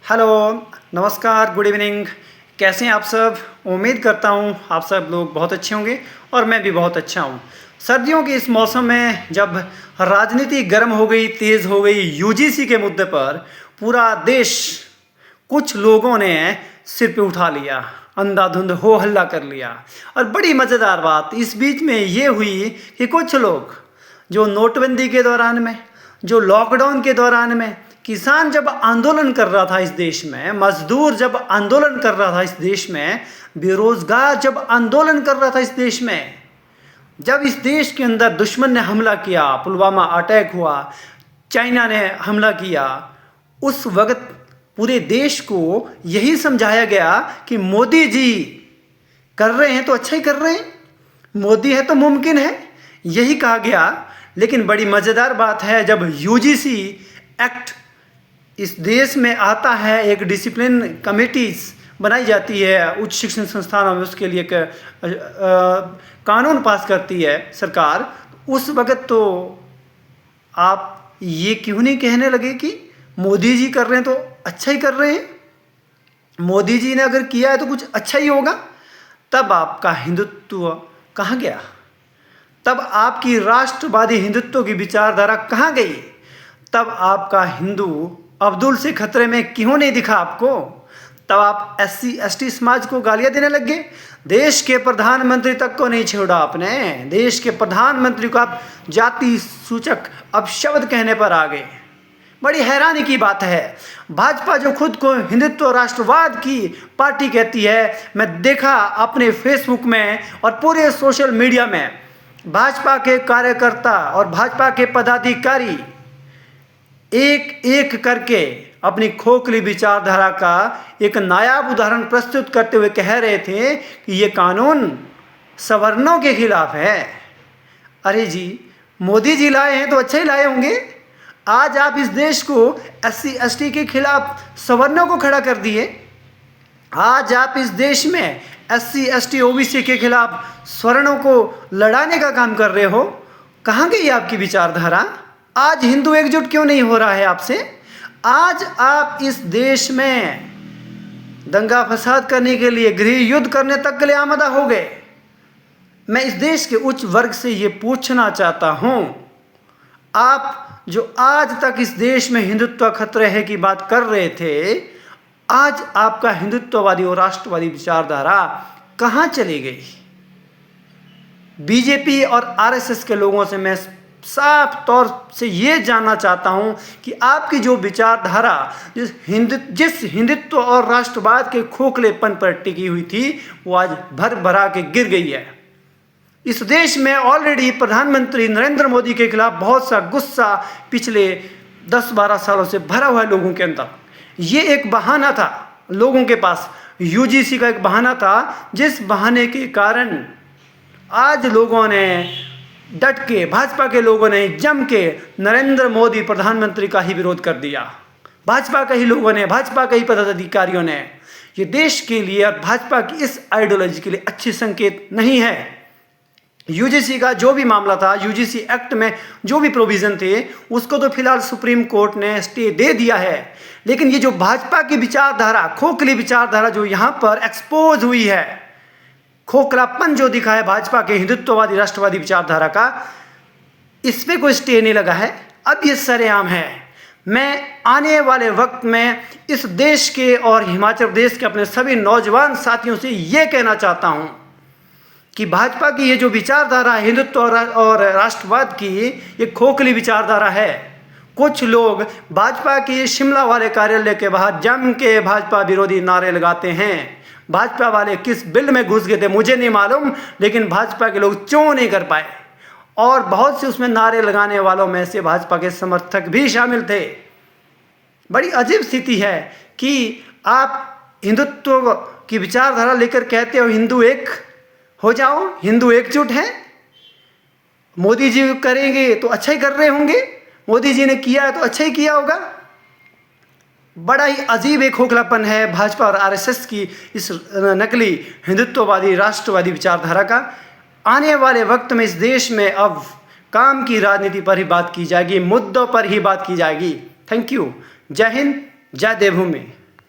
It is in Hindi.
हेलो, नमस्कार, गुड इवनिंग। कैसे हैं आप सब? उम्मीद करता हूं आप सब लोग बहुत अच्छे होंगे और मैं भी बहुत अच्छा हूं। सर्दियों के इस मौसम में जब राजनीति गर्म हो गई, तेज़ हो गई, यूजीसी के मुद्दे पर पूरा देश, कुछ लोगों ने सिर पे उठा लिया, अंधाधुंध हो हल्ला कर लिया। और बड़ी मज़ेदार बात इस बीच में ये हुई कि कुछ लोग जो नोटबंदी के दौरान में, जो लॉकडाउन के दौरान में, किसान जब आंदोलन कर रहा था इस देश में, मजदूर जब आंदोलन कर रहा था इस देश में, बेरोजगार जब आंदोलन कर रहा था इस देश में, जब इस देश के अंदर दुश्मन ने हमला किया, पुलवामा अटैक हुआ, चाइना ने हमला किया, उस वक्त पूरे देश को यही समझाया गया कि मोदी जी कर रहे हैं तो अच्छा ही कर रहे हैं, मोदी है तो मुमकिन है, यही कहा गया। लेकिन बड़ी मज़ेदार बात है, जब यूजीसी एक्ट इस देश में आता है, एक डिसिप्लिन कमेटीज बनाई जाती है उच्च शिक्षण संस्थानों में, उसके लिए कानून पास करती है सरकार, उस वक्त तो आप ये क्यों नहीं कहने लगे कि मोदी जी कर रहे हैं तो अच्छा ही कर रहे हैं, मोदी जी ने अगर किया है तो कुछ अच्छा ही होगा। तब आपका हिंदुत्व कहाँ गया? तब आपकी राष्ट्रवादी हिंदुत्व की विचारधारा कहाँ गई? तब आपका हिंदू अब्दुल से खतरे में क्यों नहीं दिखा आपको? तब आप SC ST समाज को गालियां देने लग गए। देश के प्रधानमंत्री तक को नहीं छोड़ा आपने, देश के प्रधानमंत्री को आप जाति सूचक अपशब्द कहने पर आ गए। बड़ी हैरानी की बात है, भाजपा जो खुद को हिंदुत्व राष्ट्रवाद की पार्टी कहती है, मैं देखा अपने फेसबुक में और पूरे सोशल मीडिया में भाजपा के कार्यकर्ता और भाजपा के पदाधिकारी एक एक करके अपनी खोखली विचारधारा का एक नायाब उदाहरण प्रस्तुत करते हुए कह रहे थे कि ये कानून सवर्णों के खिलाफ है। अरे जी, मोदी जी लाए हैं तो अच्छा ही लाए होंगे। आज आप इस देश को SC ST के खिलाफ सवर्णों को खड़ा कर दिए। आज आप इस देश में SC ST OBC के खिलाफ स्वर्णों को लड़ाने का काम कर रहे हो। कहाँ गई आपकी विचारधारा? आज हिंदू एकजुट क्यों नहीं हो रहा है आपसे? आज आप इस देश में दंगा फसाद करने के लिए, गृह युद्ध करने तक के लिए आमादा हो गए। मैं इस देश के उच्च वर्ग से ये पूछना चाहता हूँ, आप जो आज तक इस देश में हिंदुत्व खतरे है की बात कर रहे थे, आज आपका हिंदुत्ववादी और राष्ट्रवादी विचारधारा कहाँ चली गई? बीजेपी और RSS के लोगों से मैं साफ तौर से ये जानना चाहता हूँ कि आपकी जो विचारधारा जिस हिंदुत्व और राष्ट्रवाद के खोखलेपन पर टिकी हुई थी, वो आज भर भरा के गिर गई है। इस देश में ऑलरेडी प्रधानमंत्री नरेंद्र मोदी के खिलाफ बहुत सा गुस्सा पिछले 10-12 सालों से भरा हुआ है लोगों के अंदर। ये एक बहाना था लोगों के पास, यूजीसी का एक बहाना था, जिस बहाने के कारण आज लोगों ने डट के, भाजपा के लोगों ने जम के नरेंद्र मोदी प्रधानमंत्री का ही विरोध कर दिया। भाजपा के ही लोगों ने, भाजपा के ही पदाधिकारियों ने, ये देश के लिए और भाजपा की इस आइडियोलॉजी के लिए अच्छे संकेत नहीं है। यूजीसी का जो भी मामला था, यूजीसी एक्ट में जो भी प्रोविज़न थे, उसको तो फिलहाल सुप्रीम कोर्ट ने स्टे दे दिया है। लेकिन ये जो भाजपा की विचारधारा, खोखली विचारधारा जो यहाँ पर एक्सपोज हुई है, खोखलापन जो दिखा है भाजपा के हिंदुत्ववादी राष्ट्रवादी विचारधारा का, इस पे कोई स्टे नहीं लगा है। अब ये सरेआम है। मैं आने वाले वक्त में इस देश के और हिमाचल प्रदेश के अपने सभी नौजवान साथियों से ये कहना चाहता हूँ कि भाजपा की ये जो विचारधारा है हिंदुत्व और राष्ट्रवाद की, ये खोखली विचारधारा है। कुछ लोग भाजपा के शिमला वाले कार्यालय के बाहर जम के भाजपा विरोधी नारे लगाते हैं। भाजपा वाले किस बिल में घुस गए थे मुझे नहीं मालूम, लेकिन भाजपा के लोग चों नहीं कर पाए, और बहुत से उसमें नारे लगाने वालों में से भाजपा के समर्थक भी शामिल थे। बड़ी अजीब स्थिति है कि आप हिंदुत्व की विचारधारा लेकर कहते हो हिंदू एक हो जाओ, हिंदू एकजुट है, मोदी जी करेंगे तो अच्छा ही कर रहे होंगे, मोदी जी ने किया है तो अच्छा ही किया होगा। बड़ा ही अजीब एक खोखलापन है भाजपा और RSS की इस नकली हिंदुत्ववादी राष्ट्रवादी विचारधारा का। आने वाले वक्त में इस देश में अब काम की राजनीति पर ही बात की जाएगी, मुद्दों पर ही बात की जाएगी। Thank you. जय हिंद, जय देवभूमि।